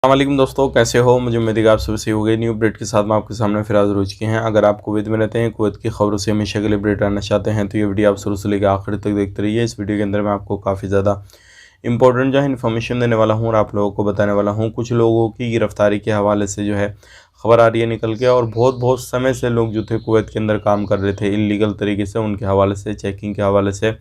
अस्सलामुअलैकुम दोस्तों, कैसे हो। मुझे उम्मीद है कि आप सभी सही हो गए। न्यू अपडेट के साथ में आपके सामने फिर हाजिर हो चुके हैं। अगर आप कुवैत में रहते हैं, कुवैत की खबरों से हमेशा के लिए अपडेट रहना चाहते हैं तो ये वीडियो आप शुरू से लेकर आखिर तक देखते रहिए। इस वीडियो के अंदर मैं आपको काफ़ी ज़्यादा इंपॉर्टेंट जो है इन्फॉर्मेशन देने वाला हूँ और आप लोगों को बताने वाला हूँ। कुछ लोगों की गिरफ्तारी के हवाले से जो है खबर आ रही है निकल के, और बहुत समय से लोग जो थे कुवैत के अंदर काम कर रहे थे इलीगल तरीके से, उनके हवाले से, चेकिंग के हवाले से।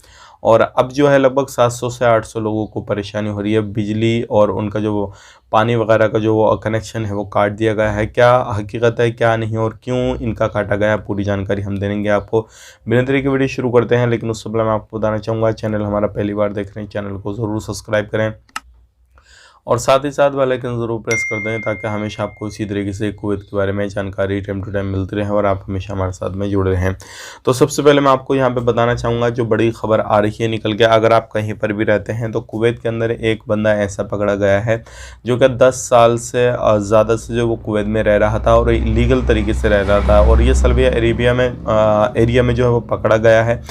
और अब जो है लगभग 700 से 800 लोगों को परेशानी हो रही है। बिजली और उनका जो वो पानी वगैरह का जो वो कनेक्शन है वो काट दिया गया है। क्या हकीकत है, क्या नहीं, और क्यों इनका काटा गया है, पूरी जानकारी हम देंगे आपको। बिना देरी के वीडियो शुरू करते हैं, लेकिन उससे पहले मैं आपको बताना चाहूँगा, चैनल हमारा पहली बार देख रहे हैं, चैनल को ज़रूर सब्सक्राइब करें और साथ ही साथ बेल आइकन ज़रूर प्रेस कर दें ताकि हमेशा आपको इसी तरीके से कुवैत के बारे में जानकारी टाइम टू टाइम मिलती रहे और आप हमेशा हमारे साथ में जुड़े रहें। तो सबसे पहले मैं आपको यहाँ पे बताना चाहूँगा, जो बड़ी खबर आ रही है निकल के, अगर आप कहीं पर भी रहते हैं तो कुवैत के अंदर एक बंदा ऐसा पकड़ा गया है जो कि 10 साल से ज़्यादा से जो वो कुवैत में रह रहा था और इलीगल तरीके से रह रहा था, और ये सल्विया एरिया में जो है वो पकड़ा गया है।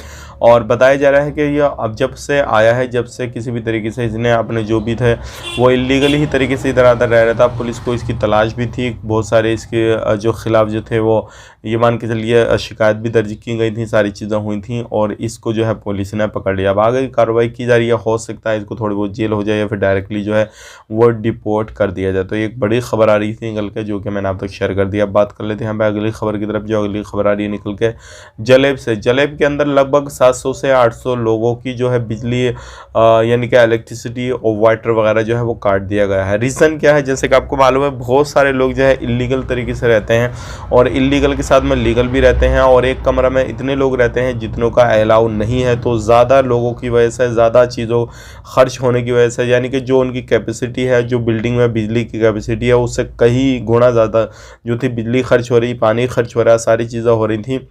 और बताया जा रहा है कि यह अब जब से आया है, जब से किसी भी तरीके से इसने अपने जो भी थे वो इलीगली ही तरीके से इधर आधा रह रहा था। पुलिस को इसकी तलाश भी थी, बहुत सारे इसके जो खिलाफ जो थे वो ये मान के चलिए शिकायत भी दर्ज की गई थी, सारी चीज़ें हुई थी और इसको जो है पुलिस ने पकड़ लिया। अब आगे की कार्रवाई की जा रही है, हो सकता है इसको थोड़ी बहुत जेल हो जाए या फिर डायरेक्टली जो है वो डिपोर्ट कर दिया जाए। तो एक बड़ी खबर आ रही थी निकल के, जो कि मैंने आप तक शेयर कर दिया। अब बात कर लेते हैं यहाँ पे अगली खबर की तरफ। जो अगली खबर आ रही है निकल के जलेब से, जलेब के अंदर लगभग 700 से 800 लोगों की जो है बिजली यानी कि इलेक्ट्रिसिटी और वाटर वगैरह जो है वो काट दिया गया है। रीज़न क्या है, जैसे कि आपको मालूम है बहुत सारे लोग जो है इलीगल तरीके से रहते हैं और इलीगल के साथ में लीगल भी रहते हैं, और एक कमरा में इतने लोग रहते हैं जितनों का अलाउ नहीं है। तो ज़्यादा लोगों की वजह से, ज़्यादा चीज़ों खर्च होने की वजह से, यानी कि जो उनकी कैपेसिटी है, जो बिल्डिंग में बिजली की कैपेसिटी है उससे कहीं गुना ज़्यादा जो थी बिजली खर्च हो रही, पानी खर्च हो रहा, सारी चीज़ें हो रही थी।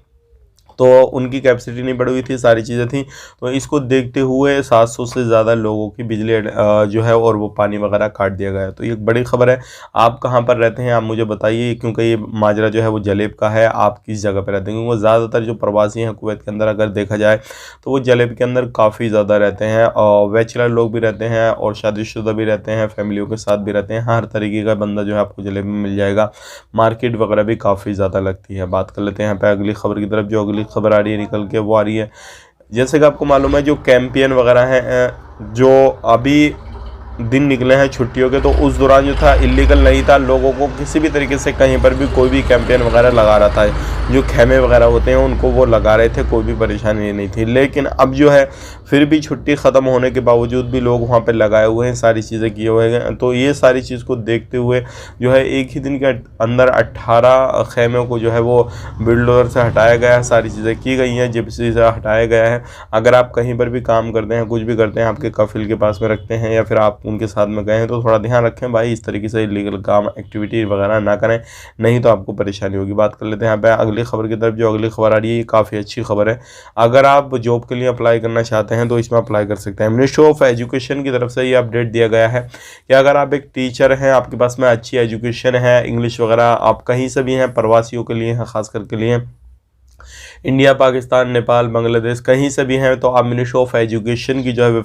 तो उनकी कैपेसिटी नहीं बढ़ हुई थी, सारी चीज़ें थी। तो इसको देखते हुए 700 से ज़्यादा लोगों की बिजली जो है और वो पानी वगैरह काट दिया गया है। तो ये एक बड़ी खबर है। आप कहाँ पर रहते हैं आप मुझे बताइए, क्योंकि ये माजरा जो है वो जलेब का है। आप किस जगह पर रहते हैं, क्योंकि ज़्यादातर जो प्रवासी हैं कुवैत के अंदर अगर देखा जाए तो वो जलेब के अंदर काफ़ी ज़्यादा रहते हैं, और बैचलर लोग भी रहते हैं और शादीशुदा भी रहते हैं, फैमिलियों के साथ भी रहते हैं। हर तरीके का बंदा जो है आपको जलेब में मिल जाएगा। मार्केट वगैरह भी काफ़ी ज़्यादा लगती है। बात कर लेते हैं यहाँ पे अगली खबर की तरफ। जो अगली खबर आ रही है निकल के वो आ रही है, जैसे कि आपको मालूम है जो कैंपियन वगैरह हैं, जो अभी दिन निकले हैं छुट्टियों के, तो उस दौरान जो था इलीगल नहीं था, लोगों को किसी भी तरीके से कहीं पर भी कोई भी कैंपेन वगैरह लगा रहा था। जो खेमे वगैरह होते हैं उनको वो लगा रहे थे, कोई भी परेशानी नहीं थी। लेकिन अब जो है फिर भी छुट्टी ख़त्म होने के बावजूद भी लोग वहाँ पे लगाए हुए हैं, सारी चीज़ें किए हुए हैं। तो ये सारी चीज़ को देखते हुए जो है एक ही दिन के अंदर 18 खेमों को जो है वो बिल्डर से हटाया गया है, सारी चीज़ें की गई हैं, जिप्सी से हटाया गया है। अगर आप कहीं पर भी काम करते हैं, कुछ भी करते हैं, आपके कफिल के पास में रखते हैं या फिर आप उनके साथ में गए हैं, तो थोड़ा ध्यान रखें भाई, इस तरीके से इलीगल काम एक्टिविटी वगैरह ना करें, नहीं तो आपको परेशानी होगी। बात कर लेते हैं यहाँ पे अगली खबर की तरफ। जो अगली खबर आ रही है ये काफ़ी अच्छी खबर है। अगर आप जॉब के लिए अप्लाई करना चाहते हैं तो इसमें अप्लाई कर सकते हैं। मिनिस्ट्री ऑफ एजुकेशन की तरफ से ये अपडेट दिया गया है कि अगर आप एक टीचर हैं, आपके पास में अच्छी एजुकेशन है, इंग्लिश वगैरह, आप कहीं से भी हैं, प्रवासियों के लिए हैं, खास करके लिए इंडिया, पाकिस्तान, नेपाल, बांग्लादेश, कहीं से भी हैं, तो आप मिनिस्ट्री ऑफ एजुकेशन की जो है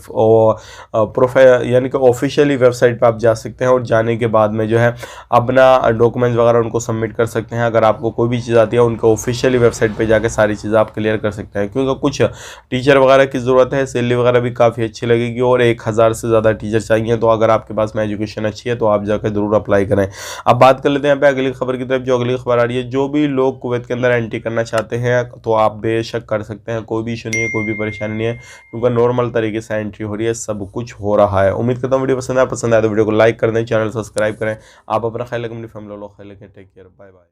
प्रोफाइल यानी कि ऑफिशियली वेबसाइट पर आप जा सकते हैं और जाने के बाद में जो है अपना डॉक्यूमेंट्स वगैरह उनको सबमिट कर सकते हैं। अगर आपको कोई भी चीज़ आती है उनको ऑफिशियली वेबसाइट पर जाकर सारी चीज़ें आप क्लियर कर सकते हैं, क्योंकि कुछ टीचर वगैरह की ज़रूरत है, सैलरी वगैरह भी काफ़ी अच्छी लगेगी और 1000 से ज़्यादा टीचर चाहिए। तो अगर आपके पास में एजुकेशन अच्छी है तो आप जाकर ज़रूर अप्लाई करें। अब बात कर लेते हैं यहाँ पे अगली खबर की तरफ। जो अगली खबर आ रही है, जो भी लोग कुवैत के अंदर एंट्री करना चाहते हैं तो आप बेशक कर सकते हैं, कोई भी इशू नहीं है, कोई भी परेशानी नहीं है, क्योंकि नॉर्मल तरीके से एंट्री हो रही है, सब कुछ हो रहा है। उम्मीद करता हूँ वीडियो पसंद आए तो वीडियो को लाइक कर दें, चैनल सब्सक्राइब करें। आप अपना ख्याल रखें, अपनी फैमिली लोग ख्याल रखें। Take care, bye bye.